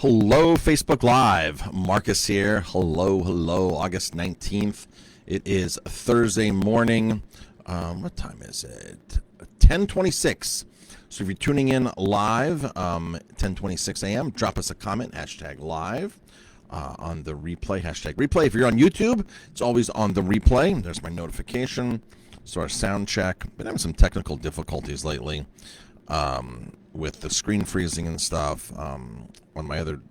Hello, Facebook Live. Marcus here. Hello. August 19th. It is Thursday morning. What time is it? 10:26. So if you're tuning in live, 10:26 a.m., drop us a comment, #live, on the replay, #replay. If you're on YouTube, it's always on the replay. There's my notification. So our sound check. Been having some technical difficulties lately. With the screen freezing and stuff. On my other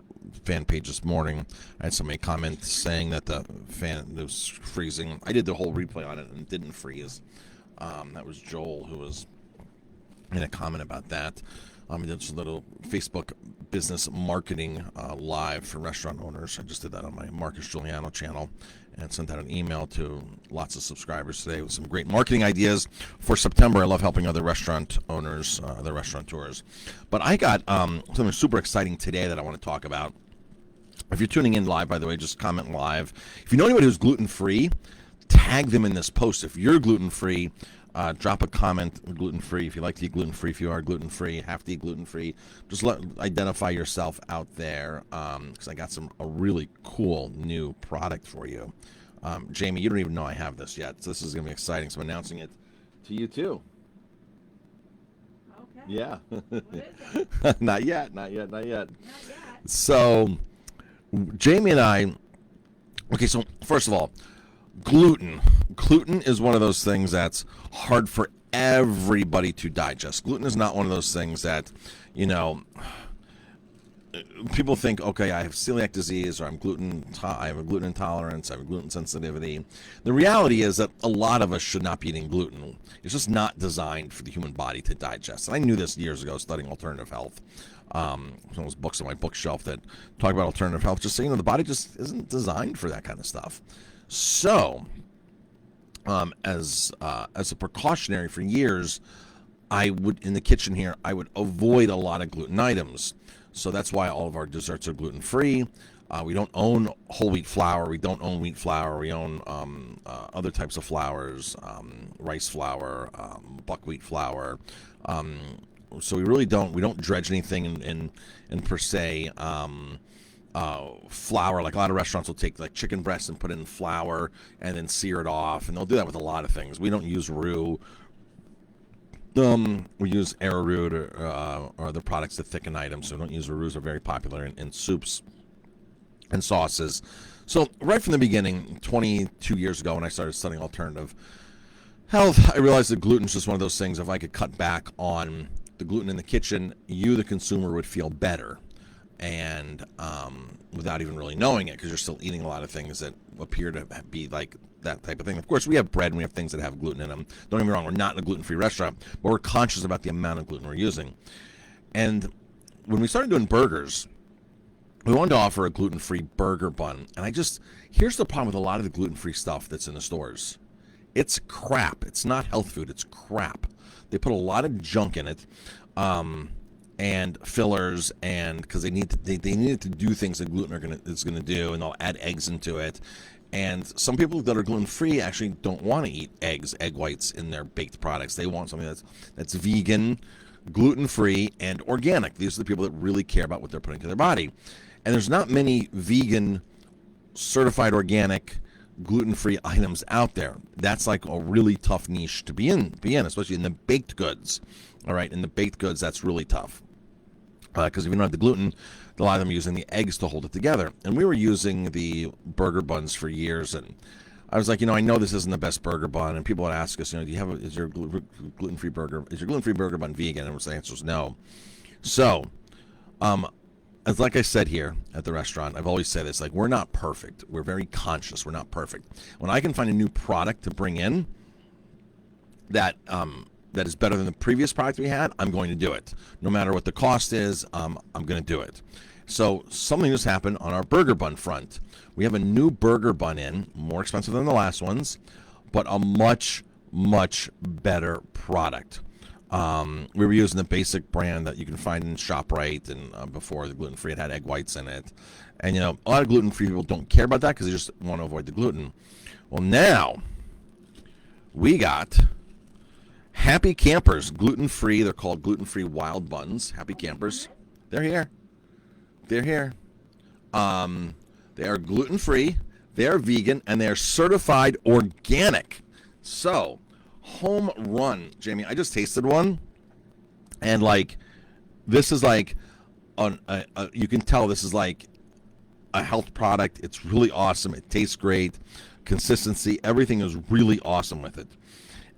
fan page this morning, I had somebody comment saying that the fan was freezing. I did the whole replay on it and it didn't freeze. That was Joel who was in a comment about that. He did a little Facebook business marketing live for restaurant owners. I just did that on my Marcus Guiliano channel and sent out an email to lots of subscribers today with some great marketing ideas for September. I love helping other restaurant owners, other restaurateurs. But I got something super exciting today that I want to talk about. If you're tuning in live, by the way, just comment live. If you know anybody who's gluten-free, tag them in this post. If you're gluten-free, drop a comment, gluten-free. If you like to eat gluten-free, if you are gluten-free, have to eat gluten-free, just identify yourself out there, because I got a really cool new product for you. Jamie, you don't even know I have this yet, so this is going to be exciting. So I'm announcing it to you, too. Okay. Yeah. What is it? Not yet. Not yet. So, Jamie and I, okay, so first of all, gluten. Gluten is one of those things that's hard for everybody to digest. Gluten is not one of those things that, people think, okay, I have celiac disease, or I have a gluten intolerance, I have a gluten sensitivity. The reality is that a lot of us should not be eating gluten. It's just not designed for the human body to digest. And I knew this years ago studying alternative health. Some of those books on my bookshelf that talk about alternative health, just saying, the body just isn't designed for that kind of stuff. So, as a precautionary for years, I would, in the kitchen here, I would avoid a lot of gluten items. So that's why all of our desserts are gluten-free. We don't own whole wheat flour. We don't own wheat flour. We own other types of flours, rice flour, buckwheat flour. So we really don't dredge anything in per se flour. Like a lot of restaurants will take like chicken breast and put it in flour and then sear it off, and they'll do that with a lot of things. We don't use roux. We use arrowroot or other products to thicken items. So we don't use roux. Are very popular in soups and sauces. So right from the beginning, 22 years ago, when I started studying alternative health, I realized that gluten is just one of those things. If I could cut back on the gluten in the kitchen, you, the consumer, would feel better. And without even really knowing it, because you're still eating a lot of things that appear to be like that type of thing. Of course, we have bread and we have things that have gluten in them. Don't get me wrong, we're not in a gluten-free restaurant, but we're conscious about the amount of gluten we're using. And when we started doing burgers, we wanted to offer a gluten-free burger bun. And here's the problem with a lot of the gluten-free stuff that's in the stores. It's crap. It's not health food. It's crap. They put a lot of junk in it. And fillers, and because they need to do things that gluten is gonna do, and they'll add eggs into it. And some people that are gluten-free actually don't want to eat egg whites in their baked products. They want something that's vegan, gluten-free, and organic. These are the people that really care about what they're putting to their body. And there's not many vegan, certified organic, gluten-free items out there. That's like a really tough niche to be in, especially in the baked goods. All right, in the baked goods, that's really tough. Because if you don't have the gluten, a lot of them are using the eggs to hold it together. And we were using the burger buns for years, and I was like, I know this isn't the best burger bun, and people would ask us, is your gluten-free burger bun vegan? And the answer was no. So, as like I said here at the restaurant, I've always said this, like, we're not perfect. We're very conscious. We're not perfect. When I can find a new product to bring in that is better than the previous product we had, I'm going to do it. No matter what the cost is, I'm going to do it. So something just happened on our burger bun front. We have a new burger bun in, more expensive than the last ones, but a much, much better product. We were using the basic brand that you can find in ShopRite, and before the gluten-free, it had egg whites in it. And, a lot of gluten-free people don't care about that because they just want to avoid the gluten. Well, now we got Happy Campers, gluten-free. They're called gluten-free wild buns. Happy Campers. They're here. They're here. They are gluten-free, they are vegan, and they are certified organic. So, home run, Jamie. I just tasted one, and like, this is like, you can tell this is like a health product. It's really awesome. It tastes great. Consistency, everything is really awesome with it.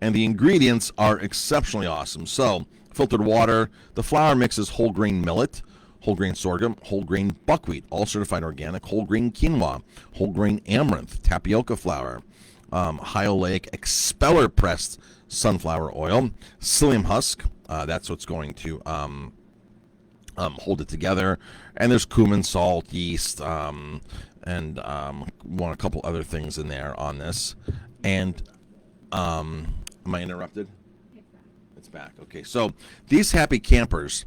And the ingredients are exceptionally awesome. So, filtered water, the flour mix is whole grain millet, whole grain sorghum, whole grain buckwheat, all certified organic, whole grain quinoa, whole grain amaranth, tapioca flour, high oleic expeller pressed sunflower oil, psyllium husk, that's what's going to hold it together. And there's cumin, salt, yeast, and a couple other things in there on this. And am I interrupted? It's back. Okay, so these Happy Campers,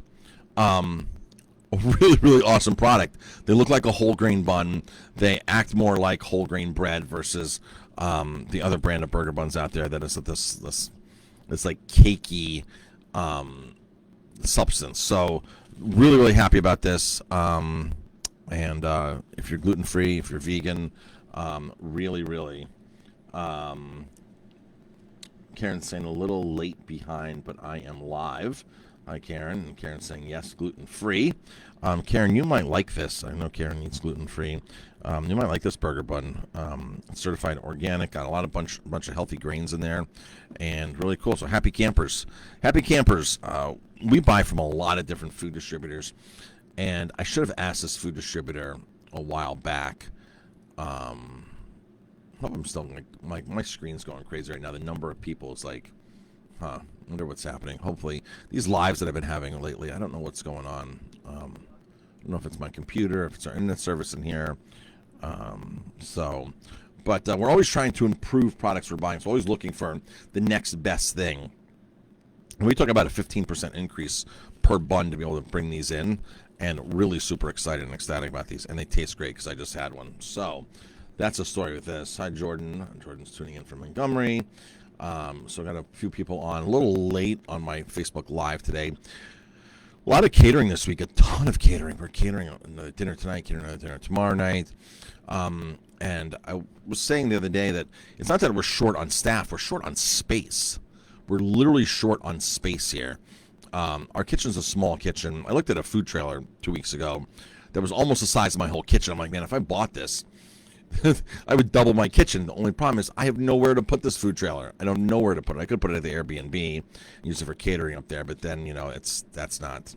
a really, really awesome product. They look like a whole grain bun. They act more like whole grain bread versus the other brand of burger buns out there that is this like cakey substance. So really, really happy about this. And if you're gluten free, if you're vegan, really, really. Karen's saying a little late behind, but I am live. Hi, Karen. And Karen's saying yes, gluten free. Karen, you might like this. I know Karen eats gluten free. You might like this burger bun. It's certified organic. Got a lot of bunch of healthy grains in there, and really cool. So Happy Campers. Happy Campers. We buy from a lot of different food distributors, and I should have asked this food distributor a while back. I hope I'm still like my screen's going crazy right now. The number of people is like, I wonder what's happening. Hopefully, these lives that I've been having lately, I don't know what's going on. I don't know if it's my computer, if it's our internet service in here. But we're always trying to improve products we're buying. So always looking for the next best thing. And we talk about a 15% increase per bun to be able to bring these in, and really super excited and ecstatic about these. And they taste great because I just had one. So that's the story with this. Hi, Jordan. Jordan's tuning in from Montgomery. So I got a few people on, a little late on my Facebook Live today. A lot of catering this week, a ton of catering. We're catering the dinner tonight, catering the dinner tomorrow night. And I was saying the other day that it's not that we're short on staff, we're short on space. We're literally short on space here. Our kitchen's a small kitchen. I looked at a food trailer 2 weeks ago that was almost the size of my whole kitchen. I'm like, man, if I bought this, I would double my kitchen. The only problem is I have nowhere to put this food trailer. I don't know where to put it. I could put it at the Airbnb, use it for catering up there, but then that's not.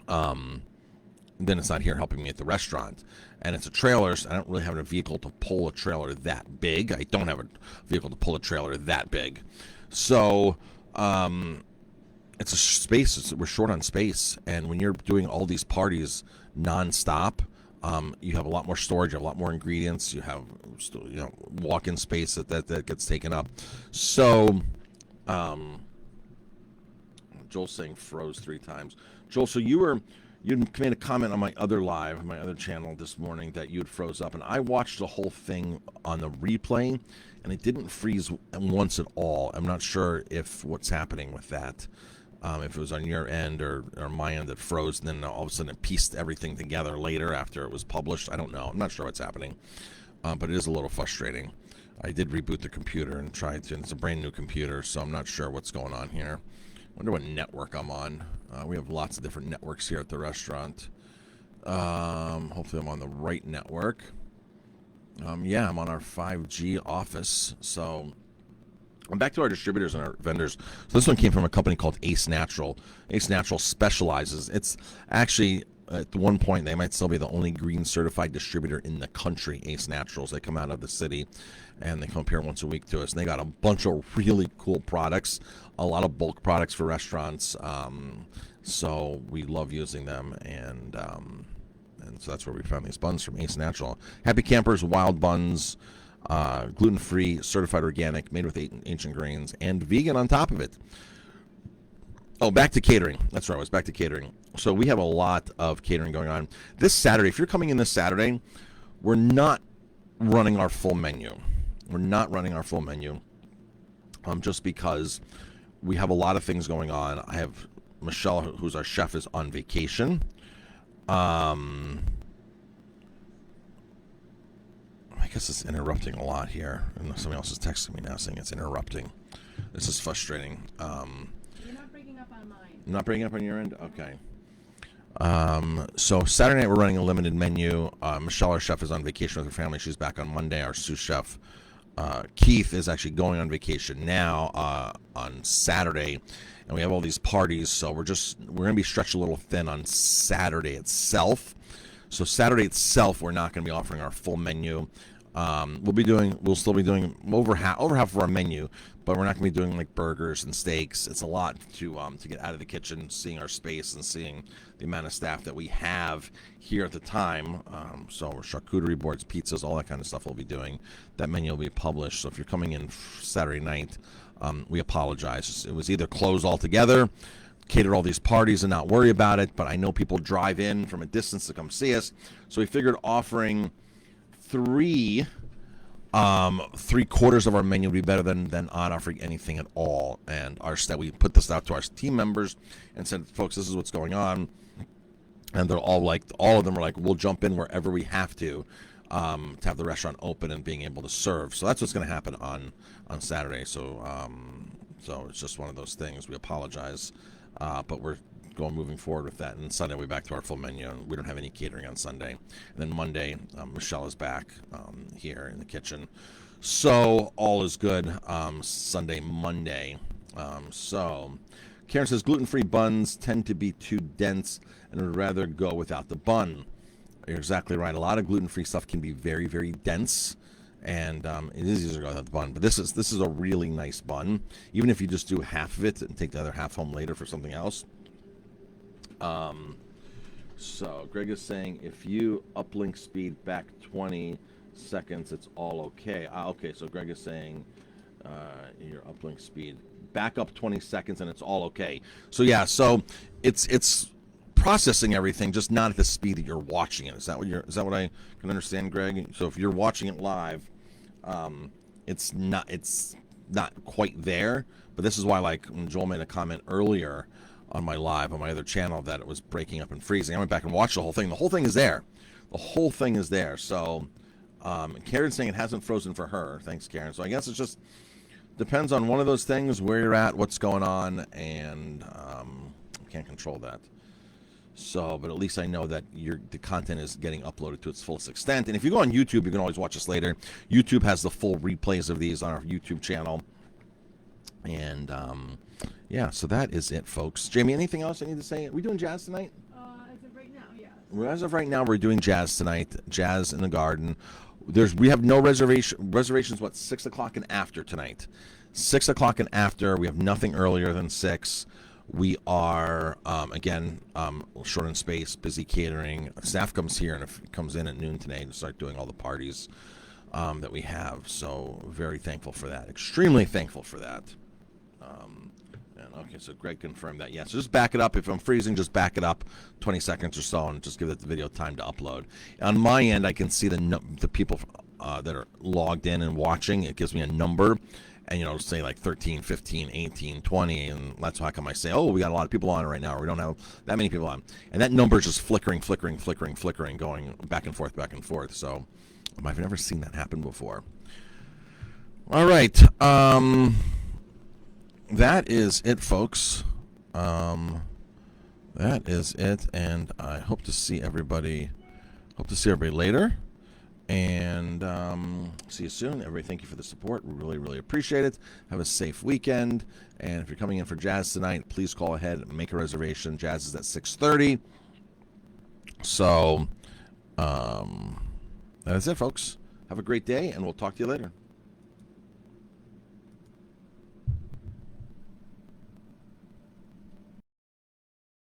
Then it's not here helping me at the restaurant, and it's a trailer. So I don't really have a vehicle to pull a trailer that big. I don't have a vehicle to pull a trailer that big, so it's a space. We're short on space, and when you're doing all these parties nonstop. You have a lot more storage, you have a lot more ingredients, you have walk-in space that gets taken up. So, Joel's saying froze 3 times. Joel, so you made a comment on my other live, my other channel this morning that you had froze up, and I watched the whole thing on the replay, and it didn't freeze once at all. I'm not sure if what's happening with that. If it was on your end or my end that froze, and then all of a sudden it pieced everything together later after it was published. I don't know. I'm not sure what's happening, but it is a little frustrating. I did reboot the computer and tried to, and it's a brand new computer, so I'm not sure what's going on here. Wonder what network I'm on. We have lots of different networks here at the restaurant. Hopefully I'm on the right network. Yeah, I'm on our 5G office, so... I'm back to our distributors and our vendors. So this one came from a company called Ace Natural. Ace Natural specializes. It's actually, at one point, they might still be the only green certified distributor in the country, Ace Naturals. They come out of the city, and they come up here once a week to us. And they got a bunch of really cool products, a lot of bulk products for restaurants. So we love using them, and so that's where we found these buns from Ace Natural. Happy Campers, wild buns. Gluten-free, certified organic, made with ancient grains, and vegan on top of it. Oh, back to catering. That's right, I was back to catering. So we have a lot of catering going on. This Saturday, if you're coming in this Saturday, we're not running our full menu. We're not running our full menu just because we have a lot of things going on. I have Michelle, who's our chef, is on vacation. I guess it's interrupting a lot here. And somebody else is texting me now saying it's interrupting. This is frustrating. You're not breaking up on mine. Not breaking up on your end? Okay. So Saturday night we're running a limited menu. Michelle, our chef, is on vacation with her family. She's back on Monday. Our sous chef, Keith, is actually going on vacation now on Saturday, and we have all these parties. So we're gonna be stretched a little thin on Saturday itself. So Saturday itself, we're not gonna be offering our full menu. We'll still be doing over half of our menu, but we're not going to be doing like burgers and steaks. It's a lot to get out of the kitchen, seeing our space and seeing the amount of staff that we have here at the time. So charcuterie boards, pizzas, all that kind of stuff we'll be doing. That menu will be published. So if you're coming in Saturday night, we apologize. It was either close altogether, cater all these parties and not worry about it, but I know people drive in from a distance to come see us. So we figured offering three-quarters of our menu would be better than not offering anything at all. And we put this out to our team members and said, folks, this is what's going on. And they're all of them are like, we'll jump in wherever we have to have the restaurant open and being able to serve. So that's what's going to happen on Saturday. So it's just one of those things. We apologize, but we're moving forward with that. And Sunday we'll be back to our full menu, and we don't have any catering on Sunday. And then Monday, Michelle is back here in the kitchen, so all is good. Sunday, Monday. So Karen says gluten-free buns tend to be too dense and would rather go without the bun. You're exactly right. A lot of gluten-free stuff can be very, very dense, and it is easier to go without the bun. But this is a really nice bun. Even if you just do half of it and take the other half home later for something else. So Greg is saying if you uplink speed back 20 seconds, it's all okay. Okay, so Greg is saying your uplink speed back up 20 seconds and it's all okay. So yeah, so it's processing everything, just not at the speed that you're watching it. Is that what I can understand, Greg? So if you're watching it live, it's not quite there. But this is why, like when Joel made a comment earlier on my live on my other channel that it was breaking up and freezing, I went back and watched the whole thing. The whole thing is there. The whole thing is there. So Karen's saying it hasn't frozen for her. Thanks, Karen. So I guess it just depends on one of those things, where you're at, what's going on, and I can't control that. So, but at least I know that the content is getting uploaded to its fullest extent. And if you go on YouTube, you can always watch us later. YouTube has the full replays of these on our YouTube channel. And yeah, so that is it, folks. Jamie, anything else I need to say? Are we doing jazz tonight? As of right now, yes. As of right now, we're doing jazz tonight. Jazz in the Garden. We have no reservations. What, 6 o'clock and after tonight? 6 o'clock and after. We have nothing earlier than 6. We are again short in space, busy catering. Staff comes here and comes in at noon today to start doing all the parties that we have. So very thankful for that. Extremely thankful for that. Okay, so Greg confirmed that. Yeah, so just back it up. If I'm freezing, just back it up 20 seconds or so and just give the video time to upload. On my end, I can see the people that are logged in and watching. It gives me a number. And, say like 13, 15, 18, 20. And that's how come I say, oh, we got a lot of people on right now. Or we don't have that many people on. And that number is just flickering, going back and forth. So I've never seen that happen before. All right. That is it, folks. That is it, and I hope to see everybody. Later, and see you soon. Everybody, thank you for the support. We really, really appreciate it. Have a safe weekend, and if you're coming in for jazz tonight, please call ahead and make a reservation. Jazz is at 6:30. So that is it, folks. Have a great day, and we'll talk to you later.